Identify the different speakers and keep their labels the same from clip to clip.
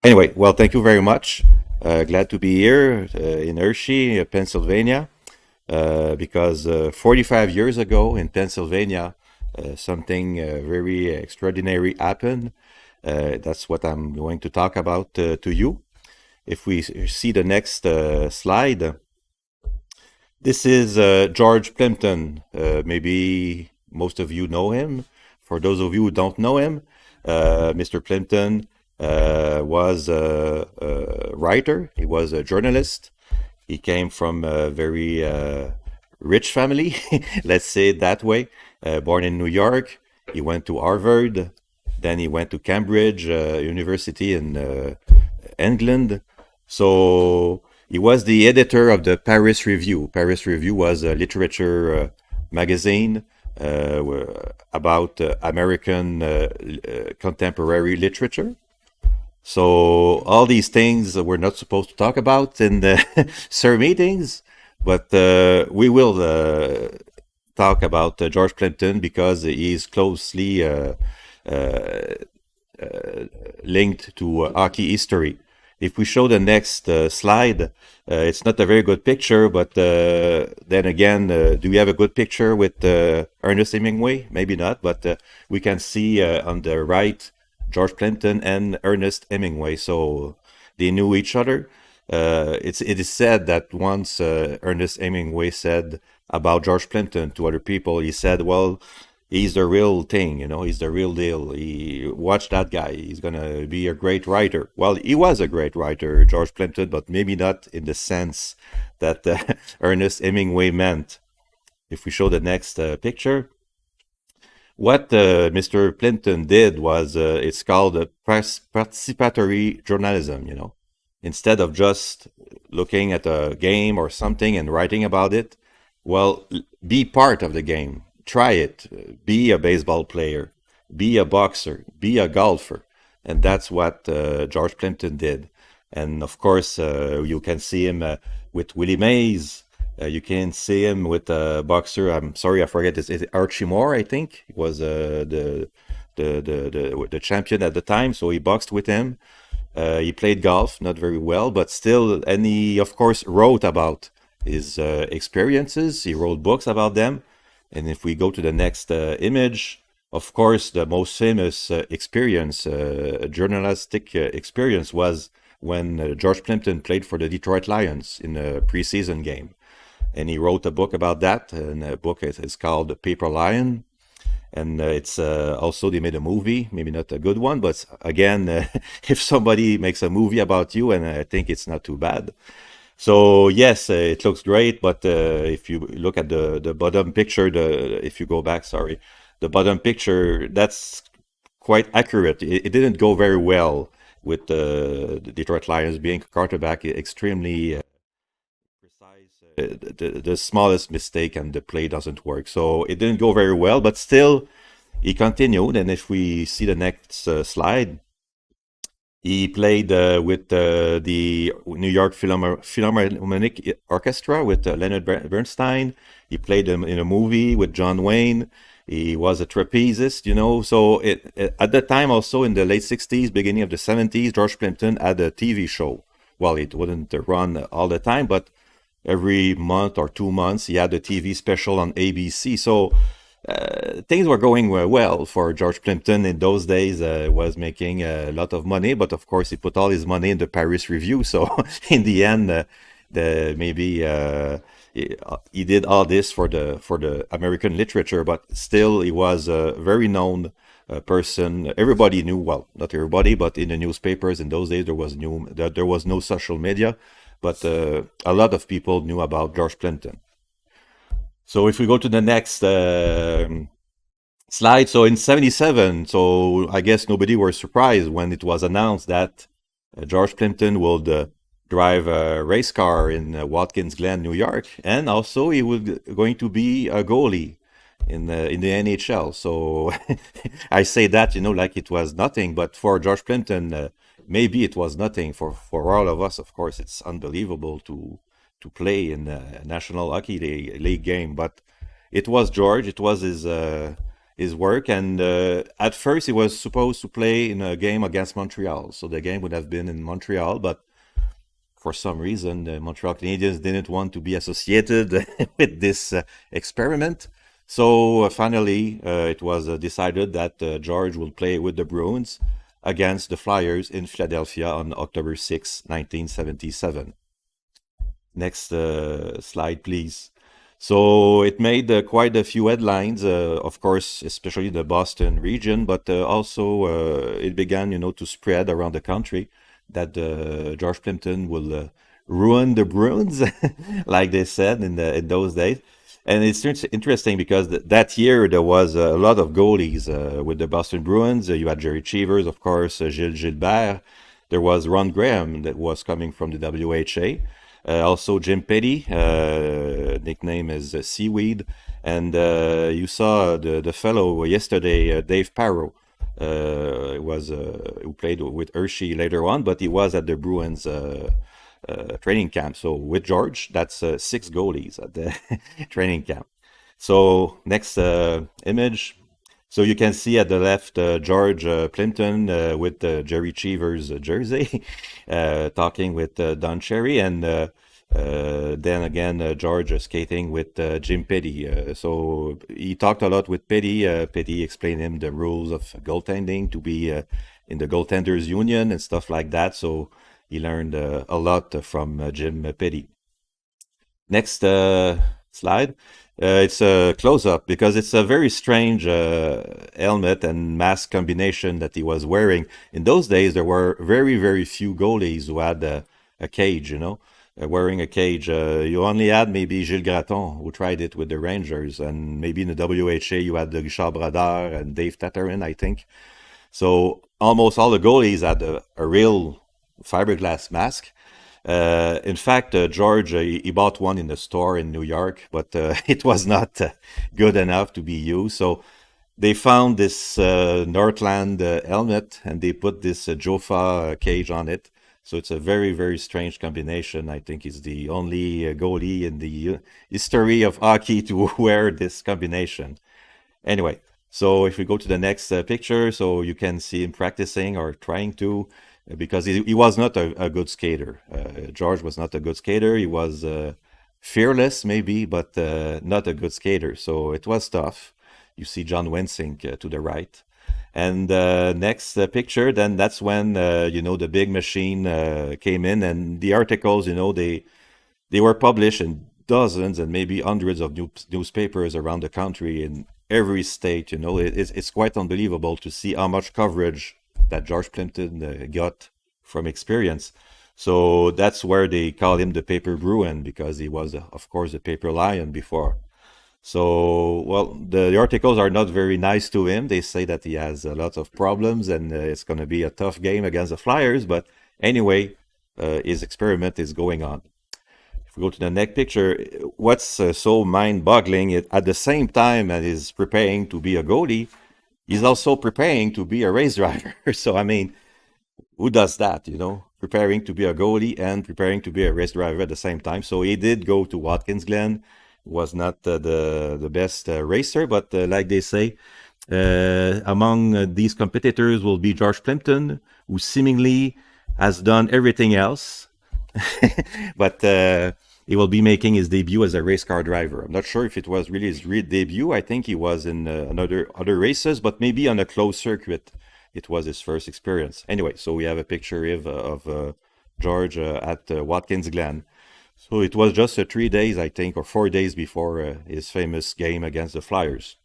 Speaker 1: Anyway, well, thank you very much. Glad to be here in Hershey, Pennsylvania, because 45 years ago in Pennsylvania, something very extraordinary happened. That's what I'm going to talk about to you. If we see the next slide, this is George Plimpton. Maybe most of you know him. For those of you who don't know him, Mr. Plimpton was a writer. He was a journalist. He came from a very rich family, let's say it that way. Born in New York, he went to Harvard. Then he went to Cambridge University in England. So he was the editor of the Paris Review. Paris Review was a literature magazine about American contemporary literature. So all these things we're not supposed to talk about in the SIR meetings, but we will talk about George Plimpton because he is closely uh, linked to hockey history. If we show the next slide, it's not a very good picture, but then again, do we have a good picture with Ernest Hemingway? Maybe not, but we can see on the right George Plimpton and Ernest Hemingway. So they knew each other. It is said that once Ernest Hemingway said about George Plimpton to other people, he said, well, he's the real thing, he's the real deal. Watch that guy. He's going to be a great writer. Well, he was a great writer, George Plimpton, but maybe not in the sense that Ernest Hemingway meant. If we show the next picture, what Mr. Plimpton did was, it's called participatory journalism. Instead of just looking at a game or something and writing about it, well, be part of the game. Try it. Be a baseball player. Be a boxer. Be a golfer. And that's what George Plimpton did. And of course, you can see him with Willie Mays. You can see him with a boxer. I'm sorry, I forget this. Is it Archie Moore? I think he was the champion at the time. So he boxed with him. He played golf, not very well, but still. And he, of course, wrote about his experiences. He wrote books about them. And if we go to the next image, of course, the most famous experience, journalistic experience, was when George Plimpton played for the Detroit Lions in a preseason game. And he wrote a book about that, and the book is called Paper Lion. And it's also, they made a movie, maybe not a good one, but again, if somebody makes a movie about you, and I think it's not too bad. So yes, it looks great, but if you look at the bottom picture, if you go back, sorry, the bottom picture, that's quite accurate. It didn't go very well with the Detroit Lions being quarterback, extremely precise. The smallest mistake and the play doesn't work. So it didn't go very well, but still he continued. And if we see the next slide, he played with the New York Philharmonic Orchestra with Leonard Bernstein. He played in a movie with John Wayne. He was a trapezist. So at the time, also in the late 60s, beginning of the 70s, George Plimpton had a TV show. Well, it wouldn't run all the time, but every month or 2 months, he had a TV special on ABC. So things were going well for George Plimpton in those days. Was making a lot of money, but of course he put all his money in the Paris Review. So in the end, he did all this for the American literature, but still he was a very known person. Everybody knew, well, not everybody, but in the newspapers in those days there was no social media, but a lot of people knew about George Plimpton. So if we go to the next slide, so in 77, so I guess nobody was surprised when it was announced that George Plimpton would drive a race car in Watkins Glen, New York, and also he was going to be a goalie in the NHL. So I say that, like it was nothing, but for George Plimpton, maybe it was nothing. For all of us, of course, it's unbelievable to play in the National Hockey League game, but it was George. It was his work. And at first, he was supposed to play in a game against Montreal. So the game would have been in Montreal, but for some reason, the Montreal Canadiens didn't want to be associated with this experiment. So finally, it was decided that George will play with the Bruins against the Flyers in Philadelphia on October 6, 1977. Next slide, please. So it made quite a few headlines, of course, especially the Boston region, but also it began, to spread around the country that George Plimpton will ruin the Bruins, like they said in those days. And it's interesting because that year there was a lot of goalies with the Boston Bruins. You had Jerry Cheevers, of course, Gilles Gilbert. There was Ron Graham that was coming from the WHA. Also Jim Petty, nickname is Seaweed. And you saw the fellow yesterday, Dave Parrow, who played with Hershey later on, but he was at the Bruins training camp. So with George, that's 6 goalies at the training camp. So next image. So you can see at the left George Plimpton with Jerry Cheevers' jersey, talking with Don Cherry, and then again George skating with Jim Petty. So he talked a lot with Petty. Petty explained him the rules of goaltending, to be in the goaltenders union and stuff like that. So he learned a lot from Jim Petty. Next slide. It's a close-up because it's a very strange helmet and mask combination that he was wearing. In those days, there were very, very few goalies who had a cage, wearing a cage. You only had maybe Gilles Gratton, who tried it with the Rangers, and maybe in the WHA you had Richard Brodeur and Dave Tatterin, I think. So almost all the goalies had a real fiberglass mask. In fact, George, he bought one in the store in New York, but it was not good enough to be used. So they found this Northland helmet, and they put this Jofa cage on it. So it's a very, very strange combination. I think he's the only goalie in the history of hockey to wear this combination. Anyway, so if we go to the next picture, so you can see him practicing or trying to, because he was not a good skater. George was not a good skater. He was fearless, maybe, but not a good skater. So it was tough. You see John Wensink to the right. And next picture, then that's when, the big machine came in. And the articles, they were published in dozens and maybe hundreds of newspapers around the country in every state. It's quite unbelievable to see how much coverage that George Plimpton got from experience. So that's where they call him the Paper Bruin, because he was, of course, a paper lion before. So, well, the articles are not very nice to him. They say that he has a lot of problems and it's going to be a tough game against the Flyers. But anyway, his experiment is going on. If we go to the next picture, what's so mind-boggling, at the same time as he's preparing to be a goalie, he's also preparing to be a race driver. So, I mean, who does that, Preparing to be a goalie and preparing to be a race driver at the same time. So he did go to Watkins Glen. Was not the best racer, but like they say, among these competitors will be George Plimpton, who seemingly has done everything else. But he will be making his debut as a race car driver. I'm not sure if it was really his debut. I think he was in other races, but maybe on a closed circuit. It was his first experience. Anyway, so we have a picture of George at Watkins Glen. So it was just 3 days, I think, or 4 days before his famous game against the Flyers.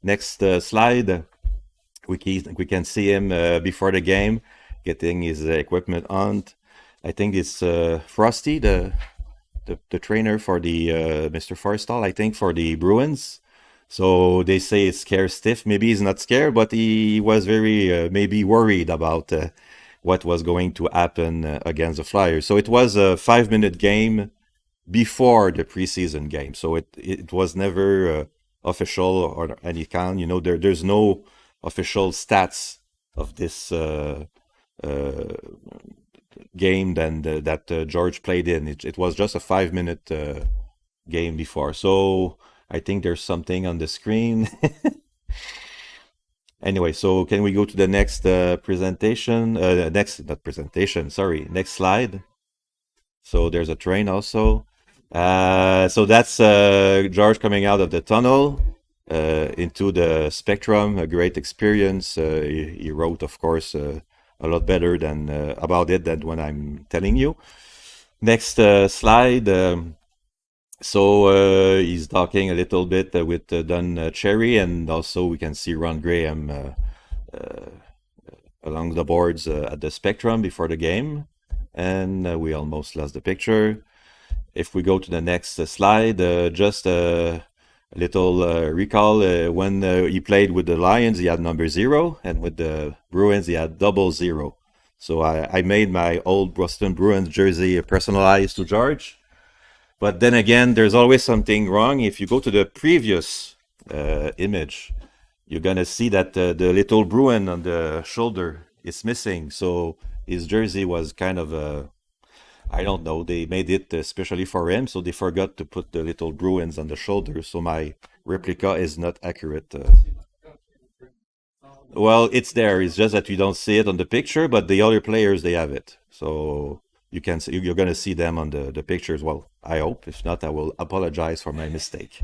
Speaker 1: Next slide, we can see him before the game, getting his equipment on. I think it's Frosty, the trainer for the Mr. Forstall, I think, for the Bruins. So they say it's scared stiff. Maybe he's not scared, but he was very maybe worried about what was going to happen against the Flyers. So it was a 5-minute game before the preseason game. So it was never official or any kind. There's no official stats of this game that George played in. It was just a 5-minute game before. So I think there's something on the screen. Anyway, so can we go to the next presentation? Not presentation, sorry, next slide. So there's a train also. So that's George coming out of the tunnel into the spectrum, a great experience. He wrote, of course, a lot better than about it than when I'm telling you. Next slide. So he's talking a little bit with Don Cherry, and also we can see Ron Graham along the boards at the spectrum before the game. And we almost lost the picture. If we go to the next slide, just a little recall. When he played with the Lions, he had number 0, and with the Bruins, he had 00. So I made my old Boston Bruins jersey personalized to George. But then again, there's always something wrong. If you go to the previous image, you're going to see that the little Bruin on the shoulder is missing. So his jersey was kind of I don't know, they made it especially for him, so they forgot to put the little Bruins on the shoulder. So my replica is not accurate. Well, it's there. It's just that you don't see it on the picture, but the other players, they have it. So you can see, you're going to see them on the pictures. Well, I hope. If not, I will apologize for my mistake.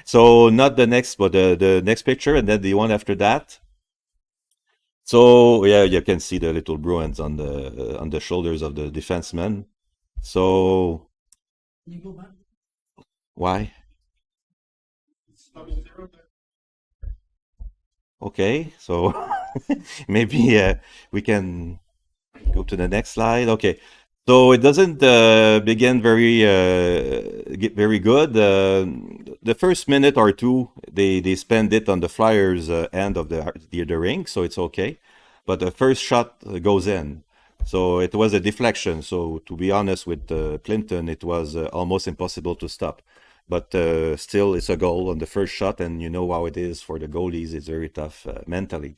Speaker 1: So not the next, but the next picture, and then the one after that. So yeah, you can see the little Bruins on the shoulders of the defenseman. So why? Okay, so maybe we can go to the next slide. Okay, so it doesn't begin very good. The first minute or two, they spend it on the Flyers' end of the rink, so it's okay. But the first shot goes in, so it was a deflection. So to be honest with Plimpton, it was almost impossible to stop. But still, it's a goal on the first shot, and you know how it is for the goalies. It's very tough mentally,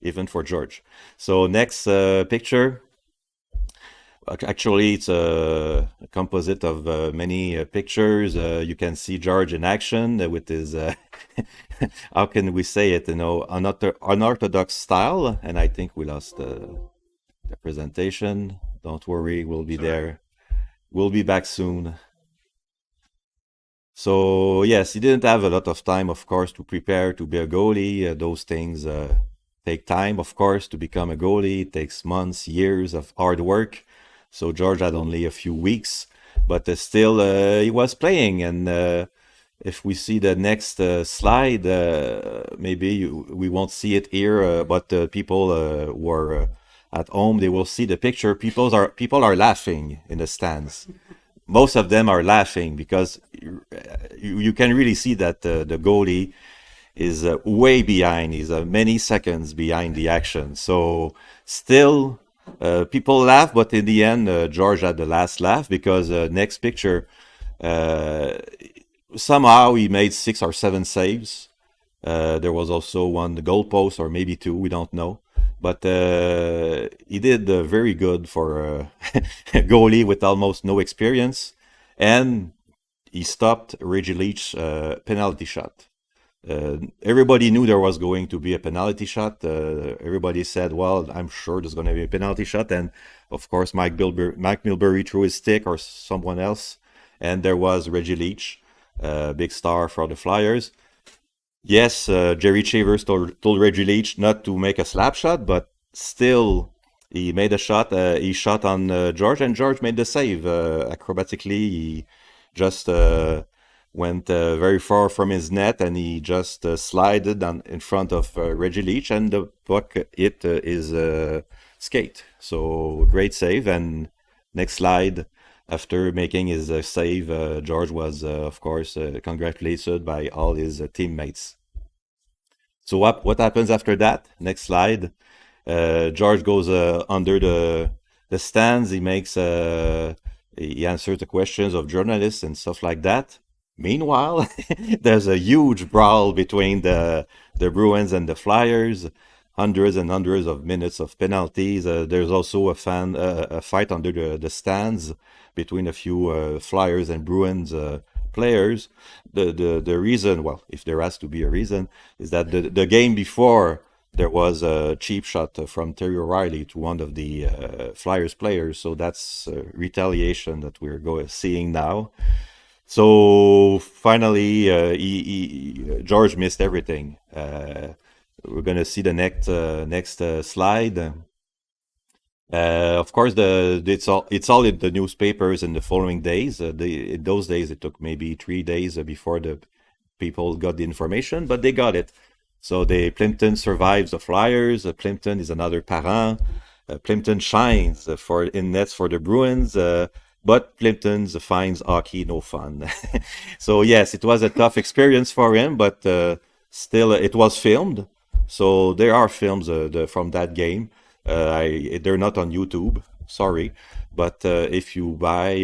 Speaker 1: even for George. So next picture. Actually, it's a composite of many pictures. You can see George in action with his, how can we say it, unorthodox style. And I think we lost the presentation. Don't worry, we'll be there. We'll be back soon. So yes, he didn't have a lot of time, of course, to prepare to be a goalie. Those things take time, of course, to become a goalie. It takes months, years of hard work. So George had only a few weeks, but still he was playing. And if we see the next slide, maybe we won't see it here, but people who are at home, they will see the picture. People are laughing in the stands. Most of them are laughing because you can really see that the goalie is way behind. He's many seconds behind the action. So still, people laugh, but in the end, George had the last laugh because next picture, somehow he made 6 or 7 saves. There was also one goal post, or maybe 2, we don't know. But he did very good for a goalie with almost no experience. And he stopped Reggie Leach's penalty shot. Everybody knew there was going to be a penalty shot. Everybody said, well, I'm sure there's going to be a penalty shot. And of course, Mike Milbury threw his stick, or someone else. And there was Reggie Leach, big star for the Flyers. Yes, Jerry Chavers told Reggie Leach not to make a slap shot, but still he made a shot. He shot on George, and George made the save. Acrobatically, he just went very far from his net, and he just slided in front of Reggie Leach, and the puck hit his skate. So great save. And next slide. After making his save, George was, of course, congratulated by all his teammates. So what happens after that? Next slide. George goes under the stands. He makes he answers the questions of journalists and stuff like that. Meanwhile, there's a huge brawl between the Bruins and the Flyers. Hundreds and hundreds of minutes of penalties. There's also a fight under the stands between a few Flyers and Bruins players. The reason, well, if there has to be a reason, is that the game before there was a cheap shot from Terry O'Reilly to one of the Flyers players. So that's retaliation that we're seeing now. So finally, George missed everything. We're gonna see the next slide. Of course, it's all in the newspapers in the following days. In those days, it took maybe 3 days before the people got the information, but they got it. So the Plimpton survives the Flyers. Plimpton is another parent. Plimpton shines for in nets for the Bruins. But Plimpton's finds hockey no fun. So yes, it was a tough experience for him, but still it was filmed. So there are films from that game. They're not on YouTube, sorry, but if you buy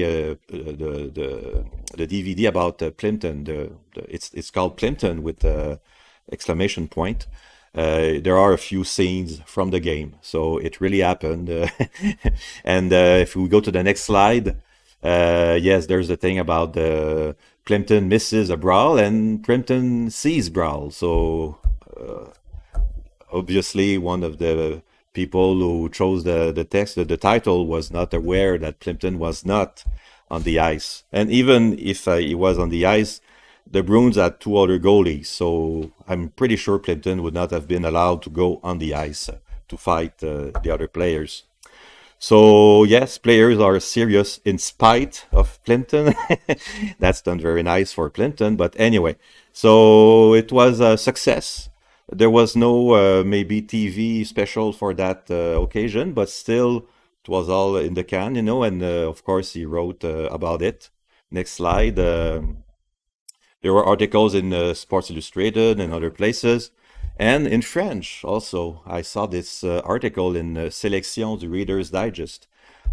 Speaker 1: the DVD about Plimpton, it's called Plimpton with exclamation point. There are a few scenes from the game, so it really happened. And if we go to the next slide, yes, there's the thing about the Plimpton misses a brawl and Plimpton sees brawl. So obviously, one of the people who chose the text, the title, was not aware that Plimpton was not on the ice. And even if he was on the ice, the Bruins had two other goalies, so I'm pretty sure Plimpton would not have been allowed to go on the ice to fight the other players. So yes, players are serious in spite of Plimpton. That's done very nice for Plimpton, but anyway, so it was a success. There was no maybe TV special for that occasion, but still it was all in the can, and of course he wrote about it. Next slide. There were articles in Sports Illustrated and other places, and in French also. I saw this article in Sélection du Reader's Digest.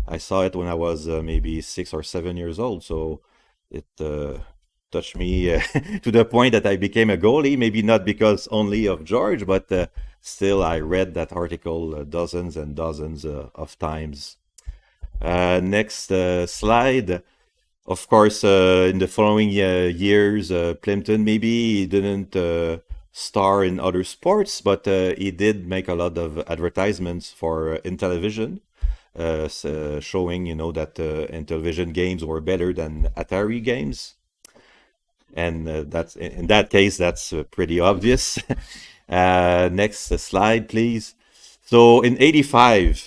Speaker 1: I saw it when I was maybe 6 or 7 years old, so it touched me to the point that I became a goalie. Maybe not because only of George, but still I read that article dozens and dozens of times. Next slide. Of course, in the following years, Plimpton maybe he didn't star in other sports, but he did make a lot of advertisements for in television, showing that in television games were better than Atari games, and that's in that case that's pretty obvious. Next slide, please. So in '85,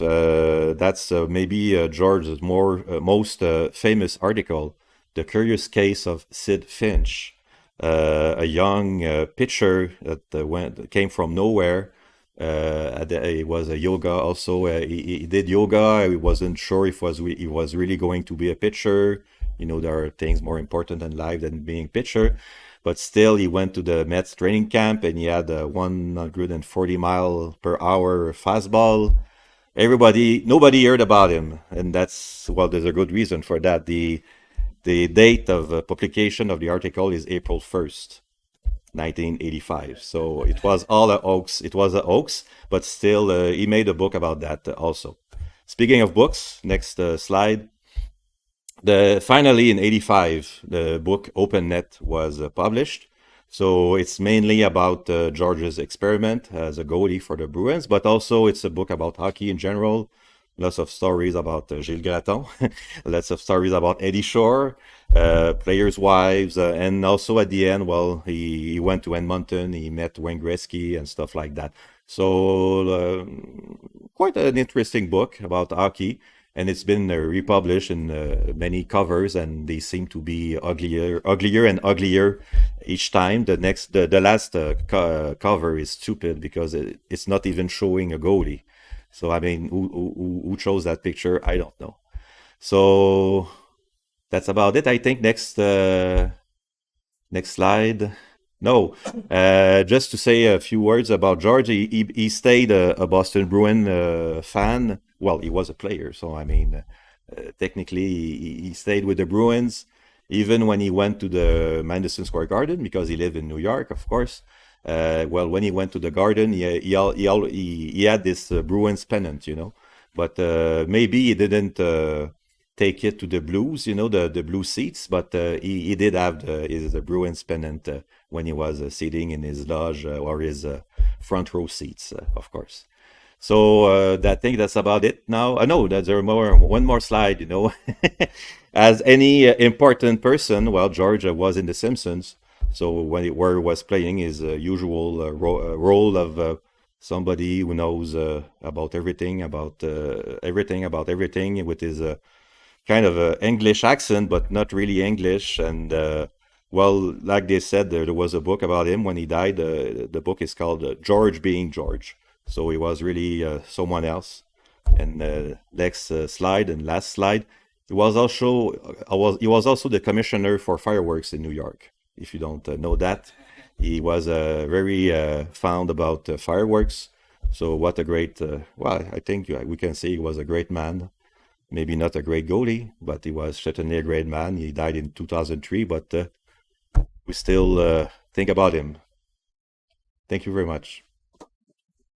Speaker 1: that's maybe George's most famous article, "The Curious Case of Sid Finch," a young pitcher that came from nowhere. He was a yoga also. He did yoga. He wasn't sure if he was really going to be a pitcher. There are things more important in life than being pitcher. But still, he went to the Mets training camp and he had a 140-mile-per-hour fastball. Nobody heard about him, and well, there's a good reason for that. The date of publication of the article is April 1st, 1985. So it was all a hoax. It was a hoax, but still, he made a book about that also. Speaking of books, next slide. Finally, in '85, the book Open Net was published. So it's mainly about George's experiment as a goalie for the Bruins, but also it's a book about hockey in general. Lots of stories about Gilles Gratton, lots of stories about Eddie Shore, players' wives, and also at the end, well, he went to Edmonton, he met Wayne Gretzky and stuff like that. So quite an interesting book about hockey. And it's been republished in many covers, and they seem to be uglier and uglier each time. The last cover is stupid because it's not even showing a goalie. So I mean, who chose that picture? I don't know. So that's about it. I think next slide. No, just to say a few words about George. He stayed a Boston Bruin fan. Well, he was a player, so I mean, technically he stayed with the Bruins, even when he went to the Madison Square Garden, because he lived in New York, of course. Well, when he went to the Garden, he had this Bruins pennant, but maybe he didn't take it to the blues, the blue seats, but he did have his Bruins pennant when he was sitting in his lodge or his front row seats, of course. So I think that's about it now. I know that there are one more slide, As any important person, well, George was in The Simpsons. So where he was playing his usual role of somebody who knows about everything with his kind of a English accent, but not really English. And well, like they said, there was a book about him when he died. The book is called George Being George. So he was really someone else. And next slide and last slide, he was also the commissioner for fireworks in New York. If you don't know that, he was very fond about fireworks. So what a great, well, I think we can say he was a great man. Maybe not a great goalie, but he was certainly a great man. He died in 2003, but we still think about him. Thank you very much.